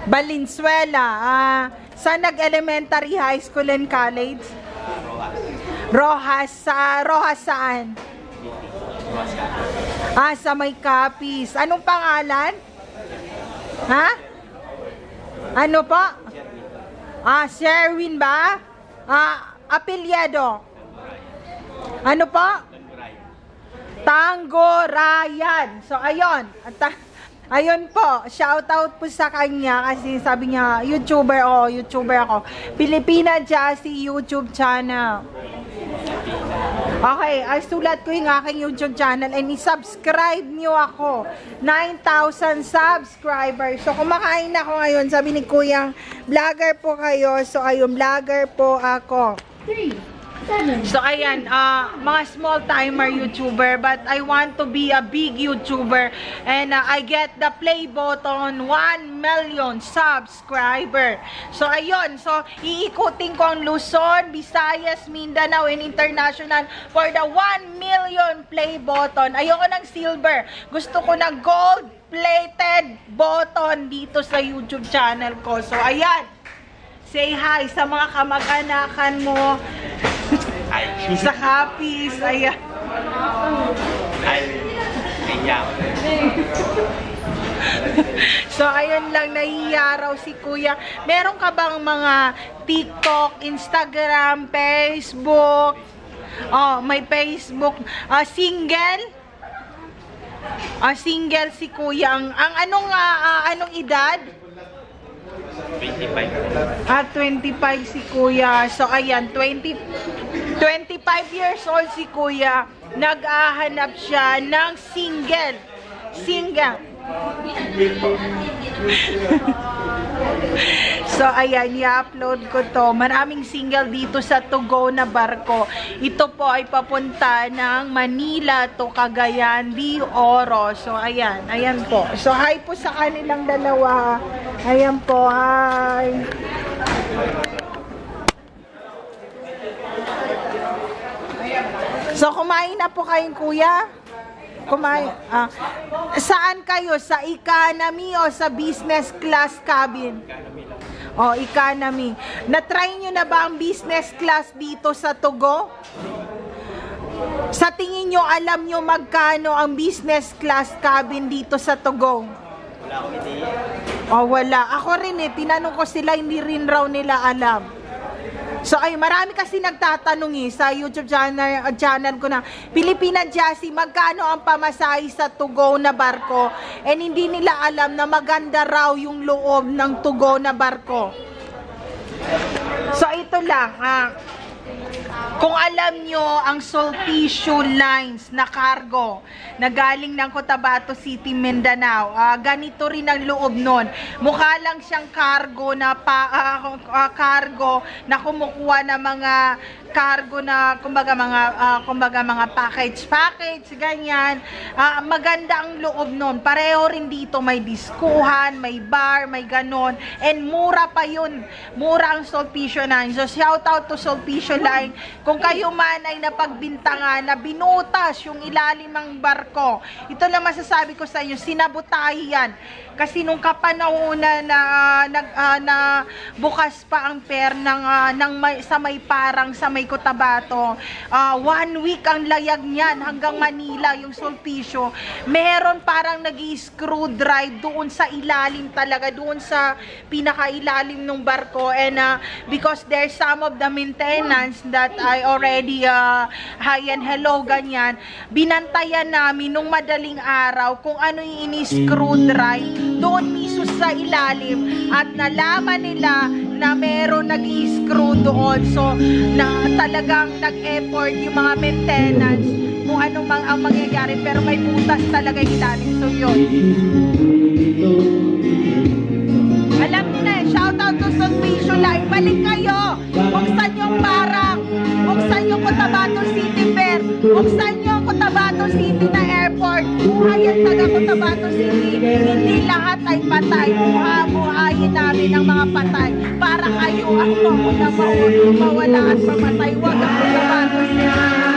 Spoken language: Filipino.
Valenzuela. Saan nag-elementary, high school, and college? Rojas. Rojas saan? Sa may Capiz. Anong pangalan? Ha? Ano po? Sherwin ba? Apelyado. Ano po? Tango Ryan. So, ayun. Ayun po. Shout out po sa kanya kasi sabi niya, YouTuber ako. Pilipina Jassy YouTube channel. Okay, sulat ko yung aking YouTube channel and i-subscribe nyo ako. 9,000 subscribers. So, kumakain ako ngayon. Sabi ni Kuya, vlogger po kayo. So, ayun, vlogger po ako. 3, 7. So, ayan, mga small-timer YouTuber, but I want to be a big YouTuber. And I get the play button, 1 million subscriber. So, ayun. So, iikutin ko ang Luzon, Visayas, Mindanao, and International for the 1 million play button. Ayoko ng silver. Gusto ko ng gold-plated button dito sa YouTube channel ko. So, ayan. Say hi sa mga kamag-anakan mo. Sa Capiz, ayan. So, ayun lang, nahihiya raw si Kuya. Meron ka bang mga TikTok, Instagram, Facebook? May Facebook. Single? Single si Kuya. Ang anong edad? 25. 25 si Kuya. So, ayan, 25 years old si Kuya. Nag-ahanap siya ng single. So, ayan, i-upload ko to. Maraming single dito sa To Go na barko. Ito po ay papunta ng Manila to Cagayan de Oro. So, ayan po. So, hi po sa kanilang dalawa. Ayan po, hi. So, kumain na po kayong kuya? Kumain. Saan kayo? Sa economy o sa business class cabin? Economy. Na-try nyo na ba ang business class dito sa To Go? Sa tingin nyo, alam nyo magkano ang business class cabin dito sa To Go? Wala akong idea. Wala. Ako rin tinanong ko sila, hindi rin raw nila alam. So, marami kasi nagtatanong sa YouTube channel ko na, Pilipina Jassy, magkano ang pamasahe sa To Go na barko? And hindi nila alam na maganda raw yung loob ng To Go na barko. So, ito lang, kung alam nyo ang Sulpicio Lines na cargo na galing ng Cotabato City, Mindanao, ganito rin ang loob nun. Mukha lang siyang cargo na kumukuha ng mga cargo na kumbaga mga package ganyan. Maganda ang loob nun. Pareho rin dito, may diskuhan, may bar, may ganon, and mura pa yun. Mura ang Sulpicio Line. So shout out to Sulpicio Line. Kung kayo man ay napagbintangan na binutas yung ilalim ng barko, ito lang masasabi ko sa inyo, sinabutahi yan. Kasi nung kapanahonan na bukas pa ang pier sa may parang sa may Cotabato, 1 week ang layag niyan hanggang Manila, yung Sulpicio. Meron parang nag-screw drive doon sa ilalim talaga, doon sa pinakailalim ng barko, and because there's some of the maintenance that I already hi and hello ganyan, binantayan namin nung madaling araw kung ano yung ini-screw drive doon mismo sa ilalim, at nalaman nila na meron nag-i-screw doon. So, na talagang nag-effort yung mga maintenance kung ano mang ang mangyayari, pero may butas talaga yung ilalim. So, yun. Alam niyo na, shout out to Sulpicio Line. Balik kayo. Buksan yung parang, buksan yung Cotabato City Fair, buksan yung Cotabato City na airport. Buhayin taga Cotabato City. Hindi lahat ay patay. Buhayin namin ang mga patay para kayo ang mawala at mamatay. Huwag ang Cotabato City.